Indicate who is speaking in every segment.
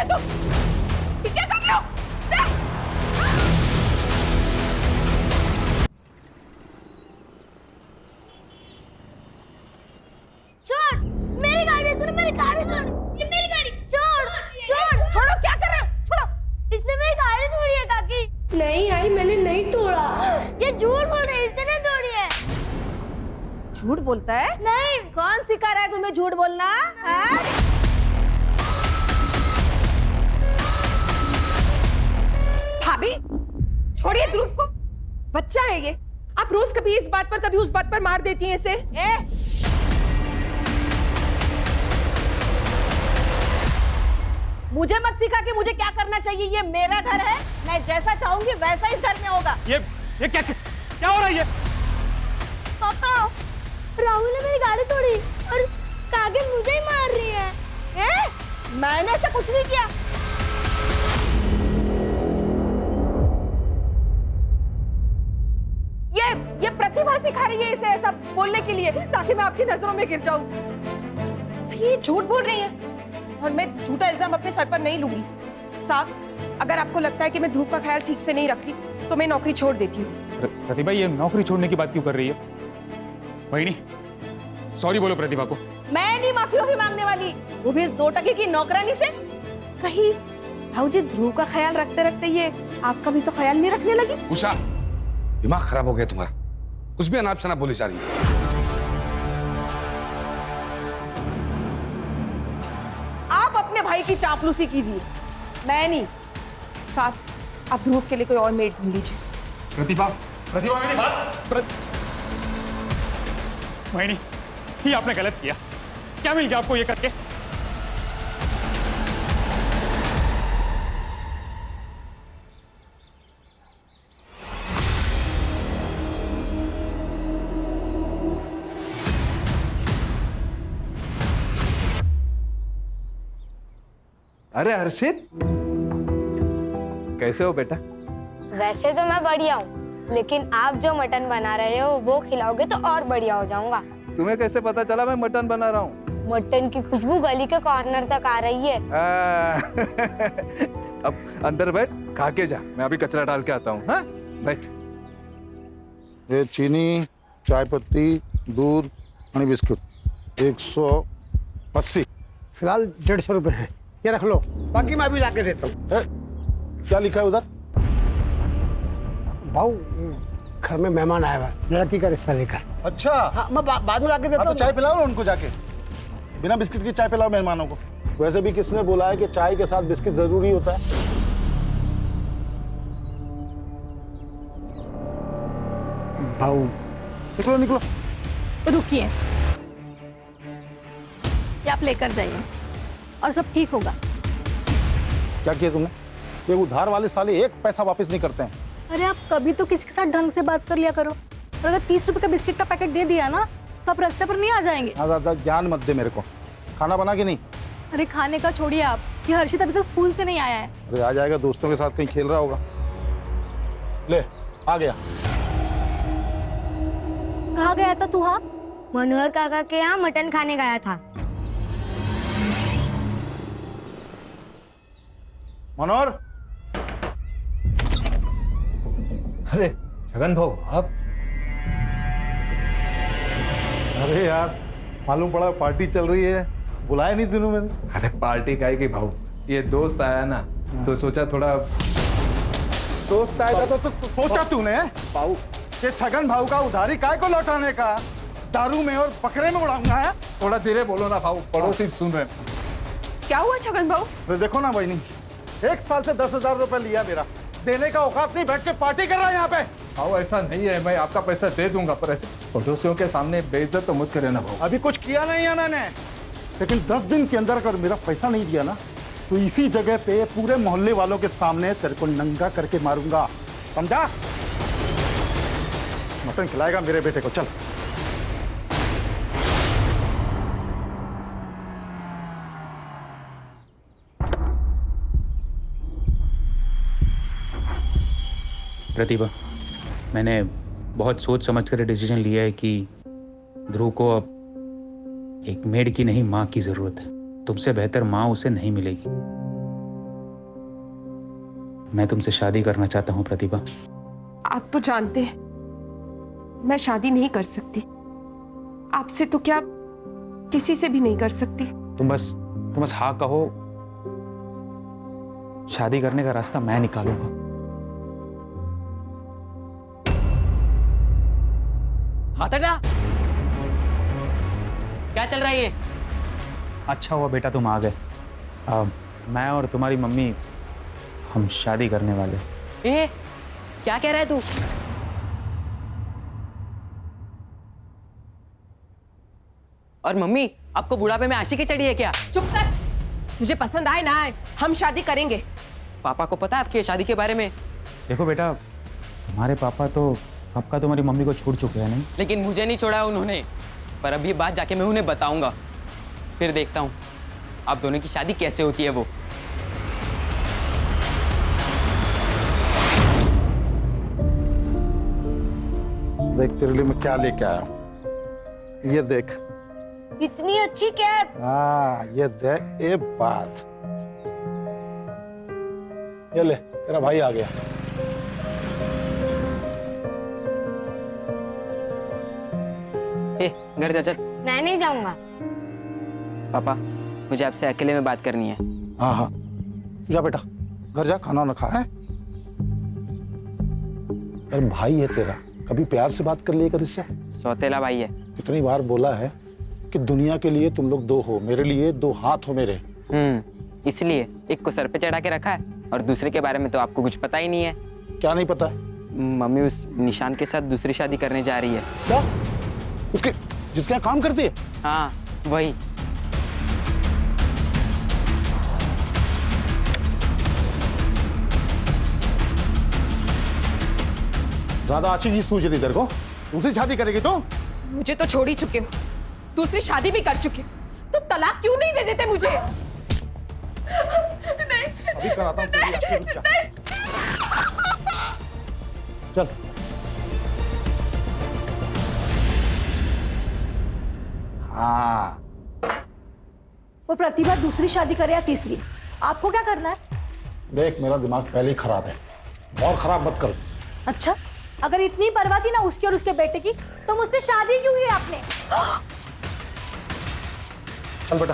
Speaker 1: है तुम? ये क्या कर रहे हो?
Speaker 2: छोड़, मेरी गाड़ी है, तूने मेरी गाड़ी तोड़ी। ये मेरी गाड़ी। छोड़, छोड़,
Speaker 1: छोड़ो, क्या कर रहे हो? छोड़ो।
Speaker 2: इसने मेरी गाड़ी तोड़ी है काकी।
Speaker 3: नहीं आई, मैंने नहीं तोड़ा।
Speaker 2: ये झूठ बोल रही है, इसने तोड़ी है।
Speaker 1: झूठ बोलता है?
Speaker 2: नहीं।
Speaker 1: कौन सिखा रहा है तुम्हें झूठ बोलना? हाँ? भाभी, छोड़िए ध्रुव को। बच्चा है ये। आप रोज कभी इस बात पर कभी उस बात पर मार देती हैं इसे। मुझे मत सिखा कि मुझे क्या करना चाहिए। ये मेरा घर है, मैं जैसा चाहूंगी वैसा इस घर में होगा।
Speaker 4: ये क्या हो रहा है ये?
Speaker 2: पापा, राहुल ने मेरी गाड़ी तोड़ी और काकी मुझे ही मार रही है।
Speaker 1: मैंने ऐसा कुछ नहीं किया। ये प्रतिभा सिखा रही है इसे ऐसा बोलने के लिए, ताकि मैं आपकी नजरों में गिर जाऊं। ये झूठ बोल रही है और मैं झूठा इल्जाम अपने सर पर नहीं लूंगी। साहब, अगर आपको लगता है कि मैं ध्रुव का ख्याल ठीक से नहीं रख रही तो मैं नौकरी छोड़ देती हूँ।
Speaker 4: प्रतिभा, ये नौकरी छोड़ने की बात क्यों कर रही है? वही सॉरी बोलो प्रतिभा को।
Speaker 1: मैं नहीं माफी मांगने वाली, वो भी इस 2 टके की नौकरानी से। कहीं भाऊजी ध्रुव का ख्याल रखते रखते ये आपका भी तो ख्याल नहीं रखने लगी?
Speaker 5: उषा, दिमाग खराब हो गया तुम्हारा, कुछ भी अनाप शनाप बोली जा रही है।
Speaker 1: आप अपने भाई की चापलूसी कीजिए, मैं नहीं। साहब, आप ध्रुव के लिए कोई और मेड ढूंढ लीजिए।
Speaker 4: प्रतिभा, प्रतिभा मेरी बात। वही ये आपने गलत किया। क्या मिल गया आपको ये करके?
Speaker 6: अरे हर्षित, कैसे हो बेटा?
Speaker 2: वैसे तो मैं बढ़िया हूँ, लेकिन आप जो मटन बना रहे हो वो खिलाओगे तो और बढ़िया हो जाऊंगा।
Speaker 6: तुम्हें कैसे पता चला मैं मटन बना रहा हूँ?
Speaker 2: मटन की खुशबू गली के कॉर्नर तक आ रही है।
Speaker 6: अब अंदर बैठ, खा के जा, मैं अभी कचरा डाल के आता हूँ। हाँ, बैठ।
Speaker 7: ये चीनी, चाय पत्ती, दूध और बिस्कुट 180।
Speaker 8: फिलहाल 150 रुपए है, ये रख लो, बाकी मैं अभी ला के देता हूँ।
Speaker 7: क्या लिखा है उधर?
Speaker 8: भाऊ, घर में मेहमान आया हुआ है, लड़की का रिश्ता लेकर।
Speaker 7: अच्छा,
Speaker 8: हाँ, मैं बाद में ला के देता हूँ।
Speaker 7: तो चाय पिलाओ उनको जाके, बिना बिस्किट की चाय पिलाओ मेहमानों को। वैसे भी किसने बोला है कि चाय के साथ बिस्किट जरूरी होता है?
Speaker 8: भाऊ,
Speaker 7: निकलो निकलो।
Speaker 3: रुकिए, ये आप लेकर जाइए और सब ठीक होगा।
Speaker 7: क्या किया तुमने? ये उधार वाले साले 1 पैसा वापस नहीं करते हैं।
Speaker 3: अरे आप कभी तो किसी के साथ ढंग से बात कर लिया करो। और अगर 30 रुपए का बिस्किट का पैकेट दे दिया ना तो आप रास्ते पर नहीं आ जाएंगे।
Speaker 7: ज्यादा ज्ञान मत दे मेरे को। खाना बना के नहीं?
Speaker 3: अरे खाने का छोड़िए आप, ये हर्षित अभी तक स्कूल से नहीं आया है।
Speaker 7: अरे आ जाएगा, दोस्तों के साथ कहीं खेल रहा होगा। ले, आ गया।
Speaker 3: कहाँ गया था तू? हाँ,
Speaker 2: मनोहर काका के यहाँ मटन खाने गया था।
Speaker 7: मनोहर,
Speaker 6: अरे छगन भाऊ, आप?
Speaker 7: अरे यार, मालूम पड़ा पार्टी चल रही है, बुलाया नहीं तूने मैंने।
Speaker 6: अरे पार्टी काहे की भाऊ, ये दोस्त आया ना तो सोचा थोड़ा।
Speaker 7: दोस्त आया था तो सोचा तूने
Speaker 6: भाऊ,
Speaker 7: कि छगन भाऊ का उधारी काय को लौटाने का दारू में और बकरे में उड़ाऊंगा है?
Speaker 6: थोड़ा धीरे बोलो ना भाऊ, पड़ोसी सुन रहे हैं।
Speaker 1: क्या हुआ छगन भाऊ?
Speaker 7: तो देखो ना बहनी, 1 साल से 10,000 रुपए लिया मेरा, देने का औकात नहीं, बैठ के पार्टी कर रहा है यहाँ पे।
Speaker 6: भाऊ ऐसा नहीं है, मैं आपका पैसा दे दूंगा, पर ऐसे पड़ोसियों के सामने बेइज्जत तो मत करे ना भाऊ।
Speaker 7: अभी कुछ किया नहीं है मैंने, लेकिन 10 दिन के अंदर अगर मेरा पैसा नहीं दिया ना तो इसी जगह पे पूरे मोहल्ले वालों के सामने तेरे को नंगा करके मारूंगा, समझा? मटन खिलाएगा मेरे बेटे को, चल।
Speaker 4: प्रतिभा, मैंने बहुत सोच समझ कर डिसीजन लिया है कि ध्रुव को अब एक मेड की नहीं, माँ की जरूरत है। तुमसे बेहतर माँ उसे नहीं मिलेगी। मैं तुमसे शादी करना चाहता हूँ प्रतिभा।
Speaker 1: आप तो जानते हैं मैं शादी नहीं कर सकती। आपसे तो क्या किसी से भी नहीं कर सकती।
Speaker 4: तुम बस हाँ कहो, शादी करने का रास्ता मैं निकालूंगा।
Speaker 9: हाथ हटा। क्या चल रहा है ये?
Speaker 4: अच्छा हुआ बेटा तुम आ गए। मैं और तुम्हारी मम्मी हम शादी करने वाले।
Speaker 9: ए, क्या कह रहा है तू? और मम्मी, आपको बुढ़ापे में आशिकी चढ़ी है क्या?
Speaker 1: चुप कर। तुझे पसंद आए ना आए, हम शादी करेंगे।
Speaker 9: पापा को पता है आपकी शादी के बारे में?
Speaker 4: देखो बेटा, तुम्हारे पापा तो कब का तुम्हारी मम्मी को छोड़ चुके हैं नहीं?
Speaker 9: लेकिन मुझे नहीं छोड़ा उन्होंने। पर अब ये बात जाके मैं उन्हें बताऊंगा, फिर देखता हूँ आप दोनों की शादी कैसे होती है वो।
Speaker 7: देख तेरे लिए मैं क्या लेके आया हूं। ये देख।
Speaker 2: इतनी अच्छी कैप।
Speaker 7: हाँ, ये देख। ये बात, ये ले, तेरा भाई आ गया।
Speaker 9: ए, घर जा चल।
Speaker 2: मैं नहीं जाऊंगा।
Speaker 9: पापा, मुझे आपसे अकेले में बात करनी है।
Speaker 7: हाँ हाँ, जा बेटा, घर जा, खाना ना खा है। अरे भाई है तेरा, कभी प्यार से बात कर लिया कर इससे।
Speaker 9: सौतेला भाई है।
Speaker 7: कितनी बार बोला है कि दुनिया के लिए तुम लोग दो हो, मेरे लिए दो हाथ हो मेरे।
Speaker 9: इसलिए एक को सर पे चढ़ा के रखा है और दूसरे के बारे में तो आपको कुछ पता ही नहीं है।
Speaker 7: क्या नहीं पता है?
Speaker 9: मम्मी उस निशान के साथ दूसरी शादी करने जा रही है।
Speaker 7: क्या? उसके जिसके यहाँ काम करती है?
Speaker 9: हाँ, वही।
Speaker 7: ज्यादा अच्छी चीज सूझ रही तेरे को? दूसरी शादी करेगी तो?
Speaker 1: मुझे तो छोड़ ही चुके हो, दूसरी शादी भी कर चुके हो, तो तलाक क्यों नहीं दे देते मुझे? नहीं,
Speaker 7: अभी कराता हूँ तेरी आंखें, रुक जा। चल। हाँ,
Speaker 3: वो प्रतिभा दूसरी शादी करे या तीसरी, आपको क्या करना है?
Speaker 7: देख मेरा दिमाग पहले ही खराब है, और खराब मत कर।
Speaker 3: अच्छा, अगर इतनी परवाह थी ना उसकी और उसके बेटे की, तो मुझसे शादी क्यों की आपने?
Speaker 7: चल बेटा।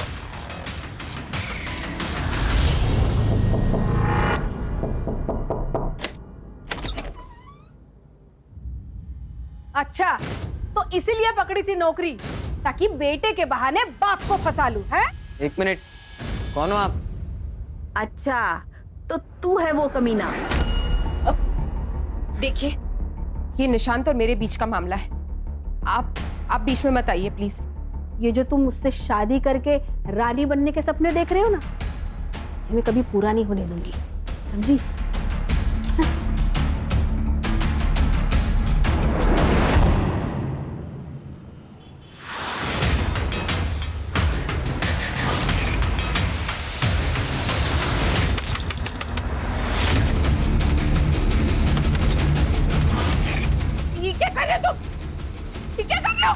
Speaker 10: अच्छा, तो इसीलिए पकड़ी थी नौकरी, ताकि बेटे के बहाने बाप को फंसा लूं, है?
Speaker 9: एक मिनट, कौन हो आप?
Speaker 10: अच्छा, तो तू है वो कमीना।
Speaker 1: देखिए, ये निशांत और मेरे बीच का मामला है। आप बीच में मत आइए प्लीज।
Speaker 10: ये जो तुम मुझसे शादी करके रानी बनने के सपने देख रहे हो ना, ये मैं कभी पूरा नहीं होने दूंगी, समझी?
Speaker 1: ये क्या कर रहे हो तुम? ये क्या कर रहे हो?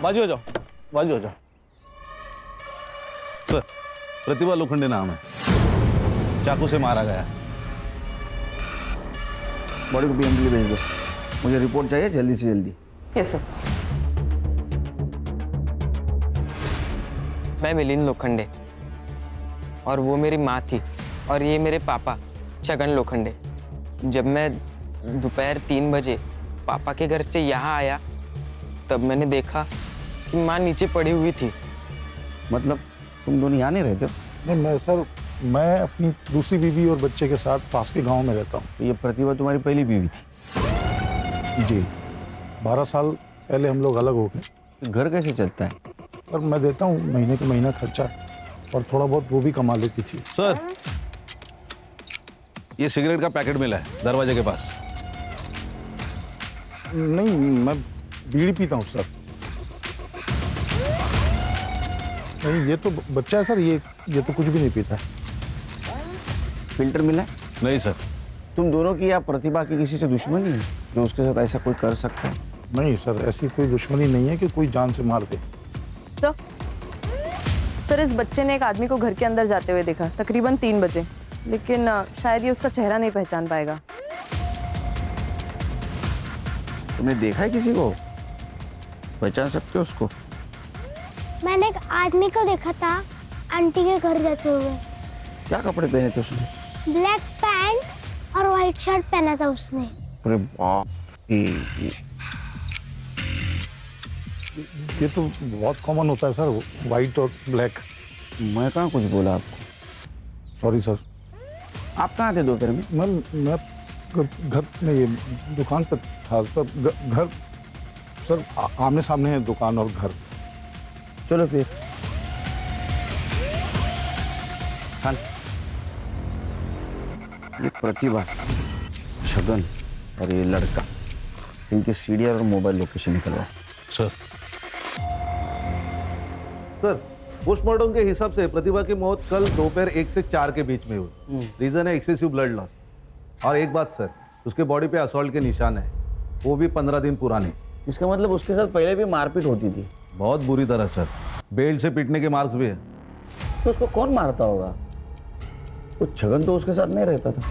Speaker 11: बाजू हो जाओ, बाजू हो जाओ। सर, प्रतिभा लोखंडे नाम है, चाकू से मारा गया। बॉडी को पीएम के लिए भेज दो, मुझे रिपोर्ट चाहिए जल्दी से जल्दी।
Speaker 1: Yes sir.
Speaker 9: मैं मिलिंद लोखंडे और वो मेरी माँ थी, और ये मेरे पापा छगन लोखंडे। जब मैं दोपहर 3 बजे पापा के घर से यहाँ आया, तब मैंने देखा कि माँ नीचे पड़ी हुई थी।
Speaker 11: मतलब तुम दोनों यहाँ नहीं रहते?
Speaker 7: नहीं मैं अपनी दूसरी बीवी और बच्चे के साथ पास के गांव में रहता हूँ।
Speaker 11: तो ये प्रतिभा तुम्हारी पहली बीवी थी?
Speaker 7: जी, 12 साल पहले हम लोग अलग हो गए।
Speaker 11: तो घर कैसे चलता है?
Speaker 7: पर मैं देता हूँ महीने के महीना खर्चा, और थोड़ा बहुत वो भी कमा लेती थी।
Speaker 11: सर, ये सिगरेट का पैकेट मिला है दरवाजे के पास।
Speaker 7: नहीं, मैं बीड़ी पीता हूँ सर। नहीं, ये तो बच्चा है सर, ये तो कुछ भी नहीं पीता।
Speaker 11: फिल्टर मिला है? नहीं सर। तुम दोनों की या प्रतिभा की किसी से दुश्मनी है जो उसके साथ ऐसा कोई कर सकता है?
Speaker 7: नहीं सर, ऐसी कोई दुश्मनी नहीं है कि कोई जान से मार दे।
Speaker 1: सर इस बच्चे ने एक आदमी को घर के अंदर जाते हुए देखा तकरीबन 3 बजे, लेकिन शायद ये उसका चेहरा नहीं पहचान पाएगा।
Speaker 11: तुमने देखा है किसी को? पहचान सकते हो उसको?
Speaker 2: मैंने एक आदमी को देखा था आंटी के घर जाते हुए।
Speaker 11: क्या कपड़े पहने थे उसने?
Speaker 2: ब्लैक पैंट और व्हाइट शर्ट पहना था उसने।
Speaker 11: अरे बाप,
Speaker 7: ये तो बहुत कॉमन होता है सर, वाइट और ब्लैक।
Speaker 11: मैं कहाँ कुछ बोला आपको?
Speaker 7: Sorry sir.
Speaker 11: आप कहाँ थे दोपहर में?
Speaker 7: मैं घर में, ये दुकान पर था सर। घर सर आमने सामने है दुकान और घर।
Speaker 11: चलो फिर खान। ये प्रतिभा, छगन और ये लड़का, इनके सीडीआर और मोबाइल लोकेशन निकलवाओ।
Speaker 7: सर
Speaker 12: सर, पोस्टमार्टम के हिसाब से प्रतिभा की मौत कल दोपहर 1 से 4 के बीच में हुई। रीजन है एक्सेसिव ब्लड लॉस। और एक बात सर, उसके बॉडी पे असॉल्ट के निशान है, वो भी 15 दिन पुराने।
Speaker 11: इसका मतलब उसके साथ पहले भी मारपीट होती थी?
Speaker 12: बहुत बुरी तरह सर, बेल्ट से पीटने के मार्क्स भी है।
Speaker 11: तो उसको कौन मारता होगा? वो छगन तो उसके साथ नहीं रहता था।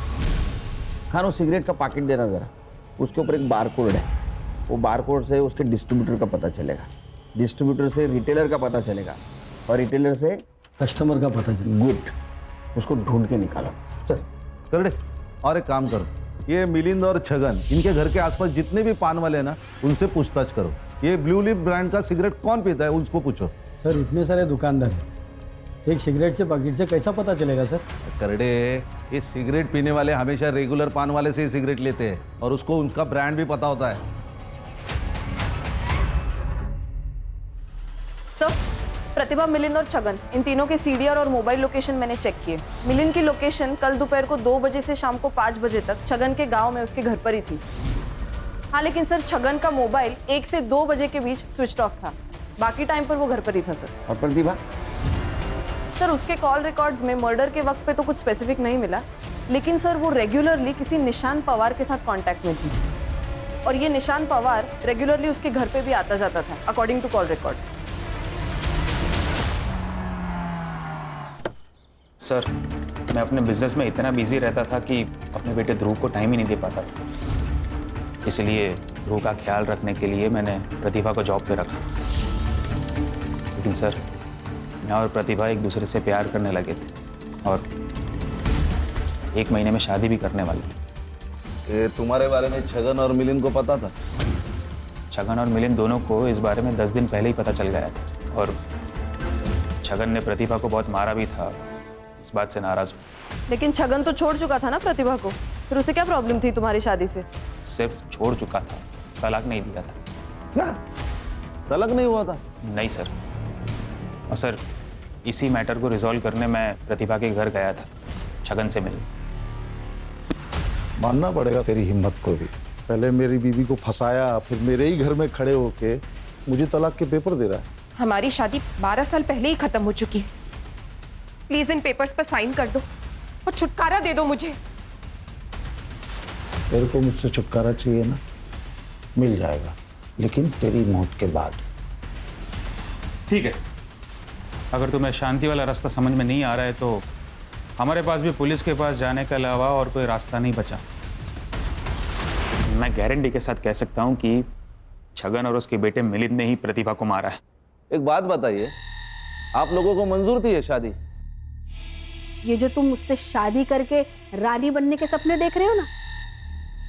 Speaker 11: खान, वो सिगरेट का पैकेट देना जरा, उसके ऊपर एक बारकोड है। वो बारकोड से उसके डिस्ट्रीब्यूटर का पता चलेगा, डिस्ट्रीब्यूटर से रिटेलर का पता चलेगा, और रिटेलर से कस्टमर का पता चलेगा। गुड, उसको ढूंढ के निकालो।
Speaker 12: सर कर दे। और एक काम करो, ये मिलिंद और छगन, इनके घर के आसपास जितने भी पान वाले हैं ना, उनसे पूछताछ करो। ये ब्लू लिप ब्रांड का सिगरेट कौन पीता है, उसको पूछो।
Speaker 8: सर इतने सारे दुकानदार हैं, एक सिगरेट से पैकेट से कैसा पता चलेगा सर?
Speaker 12: करडे, ये सिगरेट पीने वाले हमेशा रेगुलर पान वाले से ही सिगरेट लेते हैं, और उसको उनका ब्रांड भी पता होता है।
Speaker 1: सर, प्रतिभा, मिलिंद और छगन, इन तीनों के सीडीआर और मोबाइल लोकेशन मैंने चेक किए। मिलिंद की लोकेशन कल दोपहर को 2 बजे से शाम को 5 बजे तक छगन के गांव में उसके घर पर ही थी। हाँ, लेकिन सर छगन का मोबाइल 1 से 2 बजे के बीच स्विच ऑफ था, बाकी टाइम पर वो घर पर ही था। सर
Speaker 11: और प्रतिभा?
Speaker 1: सर उसके कॉल रिकॉर्ड्स में मर्डर के वक्त पे तो कुछ स्पेसिफिक नहीं मिला, लेकिन सर वो रेगुलरली किसी निशान पवार के साथ कांटेक्ट में थी, और ये निशान पवार रेगुलरली उसके घर पे भी आता जाता था according to call records.
Speaker 4: Sir, मैं अपने बिजनेस में इतना बिजी रहता था कि अपने बेटे ध्रुव को टाइम ही नहीं दे पाता था। इसलिए ध्रुव का ख्याल रखने के लिए मैंने प्रतिभा को जॉब पे रखा। लेकिन सर, मैं और प्रतिभा एक दूसरे से प्यार करने लगे थे और 1 महीने में शादी भी करने वाले थे।
Speaker 12: तुम्हारे बारे में छगन और मिलिंद को पता था?
Speaker 4: छगन और मिलिंद दोनों को इस बारे में 10 दिन पहले ही पता चल गया था, और छगन ने प्रतिभा को बहुत मारा भी था, इस बात से नाराज हुआ।
Speaker 1: लेकिन छगन तो छोड़ चुका था ना प्रतिभा को, फिर उसे क्या प्रॉब्लम थी तुम्हारी शादी से?
Speaker 4: सिर्फ छोड़ चुका था, तलाक नहीं दिया था।
Speaker 12: क्या तलाक नहीं हुआ था?
Speaker 4: नहीं सर। और सर, इसी मैटर को रिजॉल्व करने मैं प्रतिभा के घर गया था छगन से मिलने।
Speaker 7: मानना पड़ेगा तेरी हिम्मत को भी। पहले मेरी बीवी को फंसाया, फिर मेरे ही घर में खड़े होके मुझे तलाक के पेपर दे रहा है।
Speaker 1: हमारी शादी 12 साल पहले ही खत्म हो चुकी है। प्लीज इन पेपर्स पर साइन कर दो और छुटकारा दे दो मुझे।
Speaker 7: तेरे को मुझसे छुटकारा चाहिए ना, मिल जाएगा, लेकिन तेरी मौत के बाद।
Speaker 4: ठीक है, अगर तुम्हें शांति वाला रास्ता समझ में नहीं आ रहा है तो हमारे पास भी पुलिस के पास जाने के अलावा और कोई रास्ता नहीं बचा। मैं गारंटी के साथ कह सकता हूं कि छगन और उसके बेटे मिलिंद ने ही प्रतिभा को मारा है।
Speaker 12: एक बात बताइए, आप लोगों को मंजूर थी ये शादी?
Speaker 10: ये जो तुम मुझसे शादी करके रानी बनने के सपने देख रहे हो ना,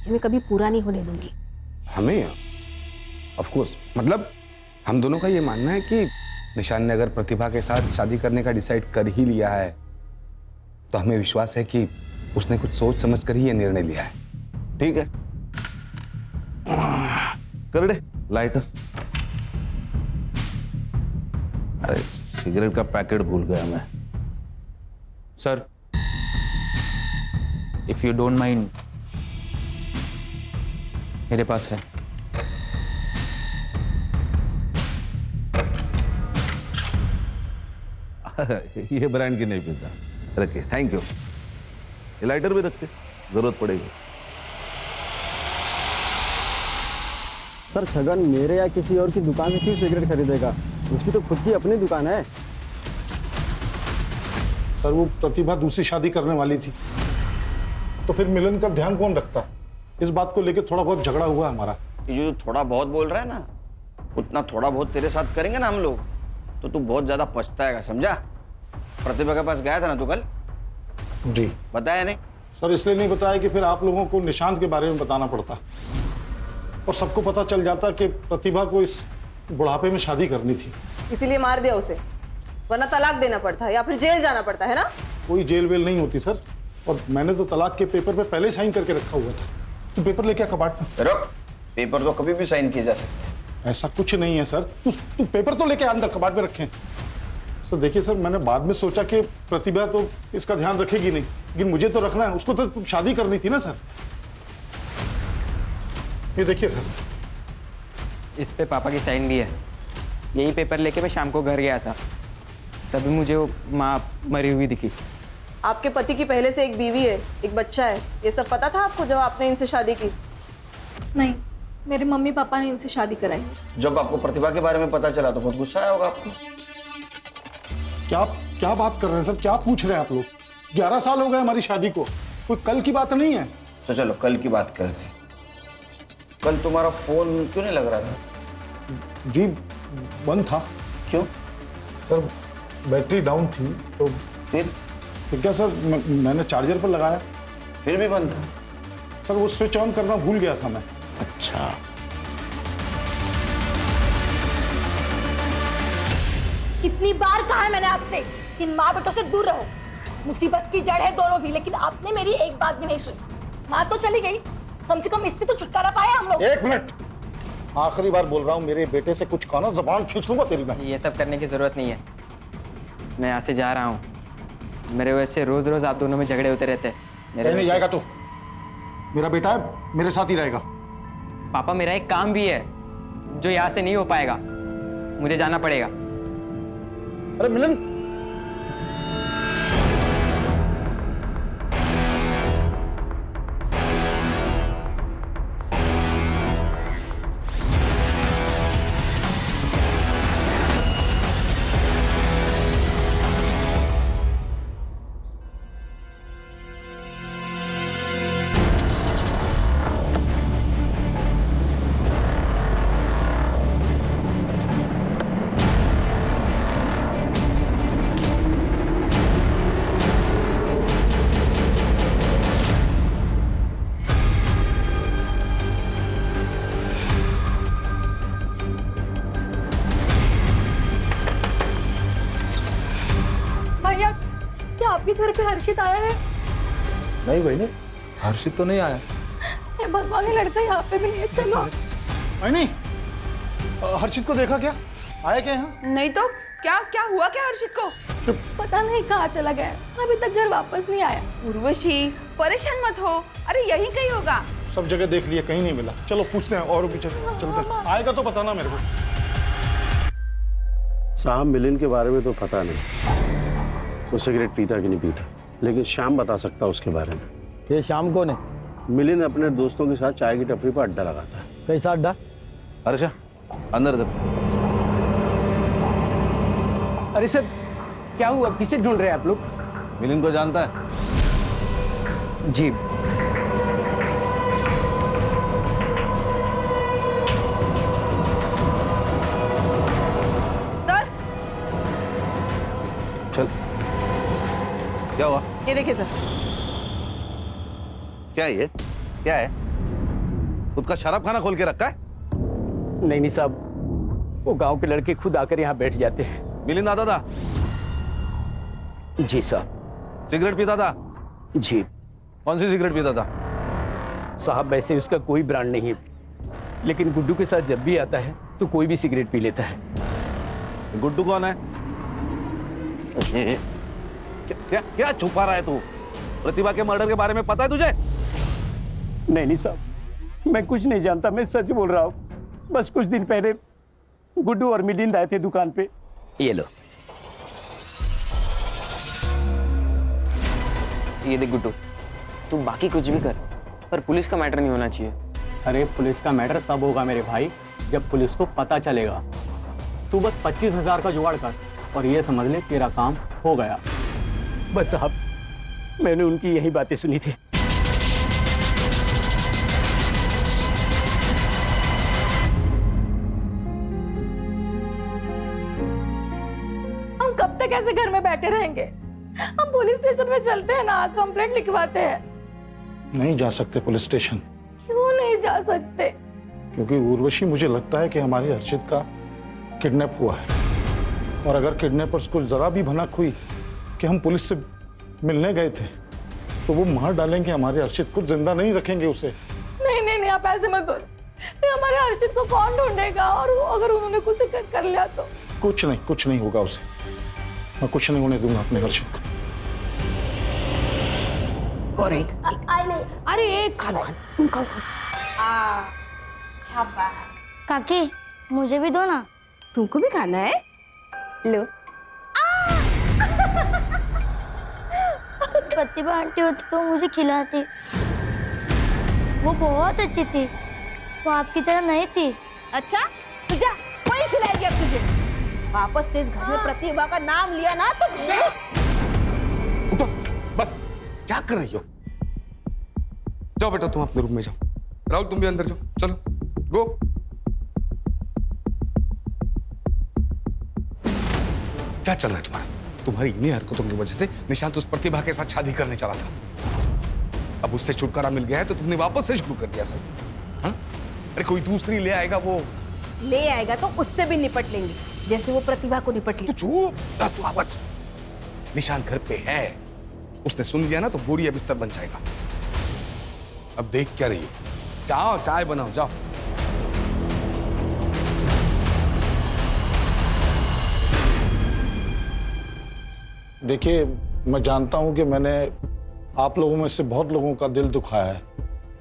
Speaker 10: ये मैं कभी पूरा नहीं होने दूंगी।
Speaker 5: हमें ऑफ कोर्स, मतलब हम दोनों का ये मानना है कि निशान ने अगर प्रतिभा के साथ शादी करने का डिसाइड कर ही लिया है तो हमें विश्वास है कि उसने कुछ सोच समझ कर ही ये निर्णय लिया है।
Speaker 12: ठीक है, कर दे लाइटर। अरे सिगरेट का पैकेट भूल गया मैं।
Speaker 4: Sir, if you don't mind, मेरे पास है।
Speaker 12: ये ब्रांड की नहीं पीता, रखिए। Thank you. ये लाइटर भी रखते, जरूरत पड़ेगी।
Speaker 13: सर छगन मेरे या किसी और की दुकान से क्यों सिगरेट खरीदेगा? उसकी तो खुद की अपनी दुकान है।
Speaker 7: सर वो प्रतिभा दूसरी शादी करने वाली थी, तो फिर मिलन का ध्यान कौन रखता? इस बात को लेकर थोड़ा बहुत झगड़ा हुआ हमारा।
Speaker 11: ये जो थोड़ा बहुत बोल रहा है ना, उतना थोड़ा बहुत तेरे साथ करेंगे ना हम लोग, तो तू बहुत ज्यादा पछताएगा, समझा? प्रतिभा के पास गया था ना तू कल?
Speaker 7: जी।
Speaker 11: बताया नहीं?
Speaker 7: सर इसलिए नहीं बताया कि फिर आप लोगों को निशांत के बारे में बताना पड़ता और सबको पता चल जाता कि प्रतिभा को इस बुढ़ापे में शादी करनी थी।
Speaker 1: इसीलिए मार दिया उसे, वरना तलाक देना पड़ता या फिर जेल जाना पड़ता है ना?
Speaker 7: कोई जेल वेल नहीं होती सर, और मैंने तो तलाक के पेपर पे पहले साइन करके रखा हुआ था। तो पेपर लेके कबाड़ में
Speaker 11: रुक, पेपर तो कभी भी साइन किए जा सकते हैं।
Speaker 7: ऐसा कुछ नहीं है सर, तू पेपर तो लेके अंदर कबाड़ में रखें। सर देखिए सर, मैंने बाद में सोचा कि प्रतिभा तो इसका ध्यान रखेगी नहीं, लेकिन मुझे तो रखना है, उसको तो शादी करनी थी ना सर। ये देखिए सर,
Speaker 9: इस पे पापा की साइन भी है। यही पेपर लेके मैं शाम को घर गया था, तभी मुझे वो माँ मरी हुई दिखी।
Speaker 1: आपके पति की पहले से एक बीवी है, एक बच्चा है, ये सब पता था आपको जब आपने इनसे शादी की?
Speaker 3: नहीं, मेरे मम्मी पापा ने इनसे शादी कराई।
Speaker 11: जब आपको प्रतिभा के बारे में पता चला तो बहुत गुस्सा आया होगा आपको।
Speaker 7: क्या बात कर रहे हैं सर, क्या पूछ रहे हैं आप लोग? 11 साल हो गए हमारी शादी को, कोई कल की बात नहीं है।
Speaker 11: तो चलो कल की बात करते हैं। कल तुम्हारा फोन क्यों नहीं लग रहा था?
Speaker 7: जी बंद था।
Speaker 11: क्यों?
Speaker 7: सर बैटरी डाउन थी। तो
Speaker 11: फिर
Speaker 7: क्या सर, मैंने चार्जर पर लगाया,
Speaker 11: फिर भी बंद था।
Speaker 7: सर वो स्विच ऑन करना भूल गया था मैं।
Speaker 11: अच्छा,
Speaker 2: कितनी बार कहा है मैंने आपसे कि इन माँ बेटों से दूर रहो। मुसीबत की जड़ है दोनों भी, लेकिन आपने मेरी एक बात भी नहीं सुनी। माँ तो चली गई, कम से कम इससे तो छुटकारा पाया हम लोग।
Speaker 7: 1 मिनट, आखिरी बार बोल रहा हूँ, मेरे बेटे से कुछ खाना, ज़बान खींच लूंगा तेरी मैं।
Speaker 9: ये सब करने की जरूरत नहीं है, मैं यहाँ से जा रहा हूँ। मेरे वजह से रोज रोज आप दोनों में झगड़े होते रहते हैं।
Speaker 7: नहीं जाएगा तो मेरा बेटा है, मेरे साथ ही रहेगा।
Speaker 9: पापा मेरा एक काम भी है जो यहाँ से नहीं हो पाएगा, मुझे जाना पड़ेगा।
Speaker 7: अरे मिलन,
Speaker 3: भैया, क्या आपके घर पे हर्षित आया है?
Speaker 6: नहीं बहनी, हर्षित तो नहीं आया।
Speaker 3: हे भगवान, ये लड़का यहाँ पे भी नहीं है। चलो।
Speaker 7: नहीं, हर्षित को देखा क्या? आया क्या यहाँ?
Speaker 1: नहीं तो क्या क्या हुआ क्या हर्षित को?
Speaker 3: पता नहीं कहाँ चला गया, अभी तक घर वापस नहीं आया।
Speaker 1: उर्वशी परेशान मत हो, अरे यहीं कहीं होगा।
Speaker 7: सब जगह देख लिया, कहीं नहीं मिला। चलो पूछते हैं और पीछे चलते, आएगा तो बताना मेरे को।
Speaker 14: साहब मिलिंद के बारे में तो पता नहीं, वो सिगरेट पीता कि नहीं पीता, लेकिन श्याम बता सकता उसके बारे में।
Speaker 13: ये शाम कौन है?
Speaker 14: मिलिंद अपने दोस्तों के साथ चाय की टपरी पर अड्डा लगाता है।
Speaker 13: कैसा अड्डा?
Speaker 12: अर्षा अंदर दे।
Speaker 13: अरे सर क्या हुआ, किसे ढूंढ रहे हैं आप लोग?
Speaker 12: मिलिंद को जानता है?
Speaker 13: जी।
Speaker 1: सर
Speaker 12: चल, क्या हुआ?
Speaker 1: ये देखिए सर।
Speaker 12: क्या ये क्या है? खुद का शराब खाना खोल के रखा है?
Speaker 13: नहीं साहब, वो गांव के लड़के खुद आकर यहाँ बैठ जाते हैं।
Speaker 12: मिलिंद आता था?
Speaker 13: जी साहब।
Speaker 12: सिगरेट पीता था?
Speaker 13: जी।
Speaker 12: कौन सी सिगरेट पीता था?
Speaker 13: साहब वैसे उसका कोई ब्रांड नहीं है, लेकिन गुड्डू के साथ जब भी आता है तो कोई भी सिगरेट पी लेता है।
Speaker 12: गुड्डू कौन है? क्या क्या छुपा रहा है तू? प्रतिभा के मर्डर के बारे में पता है तुझे?
Speaker 13: नहीं साहब, मैं कुछ नहीं जानता, मैं सच बोल रहा हूँ। बस कुछ दिन पहले गुड्डू और मिलिंद आए थे दुकान पे।
Speaker 9: ये लो, ये देख गुड्डू, तू बाकी कुछ भी कर, पर पुलिस का मैटर नहीं होना चाहिए।
Speaker 13: अरे पुलिस का मैटर तब होगा मेरे भाई
Speaker 15: जब पुलिस को पता चलेगा। तू बस 25,000 का जुगाड़ कर और ये समझ ले तेरा काम हो गया।
Speaker 13: बस साहब, मैंने उनकी यही बातें सुनी थी।
Speaker 2: हम कब तक ऐसे घर में बैठे रहेंगे? हम पुलिस स्टेशन में चलते हैं ना, कंप्लेंट लिखवाते हैं।
Speaker 7: नहीं जा सकते पुलिस स्टेशन।
Speaker 2: क्यों नहीं जा सकते?
Speaker 7: क्योंकि उर्वशी, मुझे लगता है कि हमारी हर्षित का किडनैप हुआ है, और अगर किडनैपर्स को जरा भी भनक हुई कि हम पुलिस से मिलने गए थे तो वो मार डालेंगे हमारे हर्षित को, जिंदा नहीं रखेंगे उसे।
Speaker 2: नहीं नहीं नहीं, आप ऐसे मत करो। फिर हमारे हर्षित को कौन ढूंढेगा? और अगर उन्होंने कुछ कर लिया तो?
Speaker 7: कुछ नहीं होगा उसे। मैं कुछ नहीं होने दूंगा अपने हर्षित को।
Speaker 1: और एक
Speaker 2: आई नहीं।
Speaker 1: अरे एक खाना तुम खाओ। शाबाश।
Speaker 3: काकी मुझे भी दो ना।
Speaker 1: तुमको भी खाना है? लो।
Speaker 3: प्रतिभा आंटी होती तो मुझे खिलाती। वो बहुत अच्छी थी, वो आपकी तरह नहीं थी।
Speaker 1: अच्छा तो जा, वही खिलाएगी अब तुझे। वापस से इस घर में प्रतिभा का नाम लिया ना तो
Speaker 5: उठो, बस क्या कर रही हो? जाओ बेटा, तुम अपने रूम में जाओ। राहुल तुम भी अंदर जाओ, चलो गो। क्या चल रहा है तुम्हारा? तुम्हारी इन्हीं हरकतों की वजह से निशांत उस प्रतिभा के साथ शादी करने चला था। अब उससे छुटकारा मिल गया है तो तुमने वापस से शुरू कर दिया सब। हाँ? अरे कोई दूसरी ले आएगा, वो
Speaker 1: ले आएगा तो उससे भी निपट लेंगे, जैसे वो प्रतिभा को निपट लिया।
Speaker 5: तू चुप, तू आवाज। निशांत घर पे है, उसने सुन लिया ना तो बोरिया बिस्तर बन जाएगा। अब देख क्या रही है? जाओ चाय बनाओ, जाओ।
Speaker 7: देखिए, मैं जानता हूं कि मैंने आप लोगों में से बहुत लोगों का दिल दुखाया है,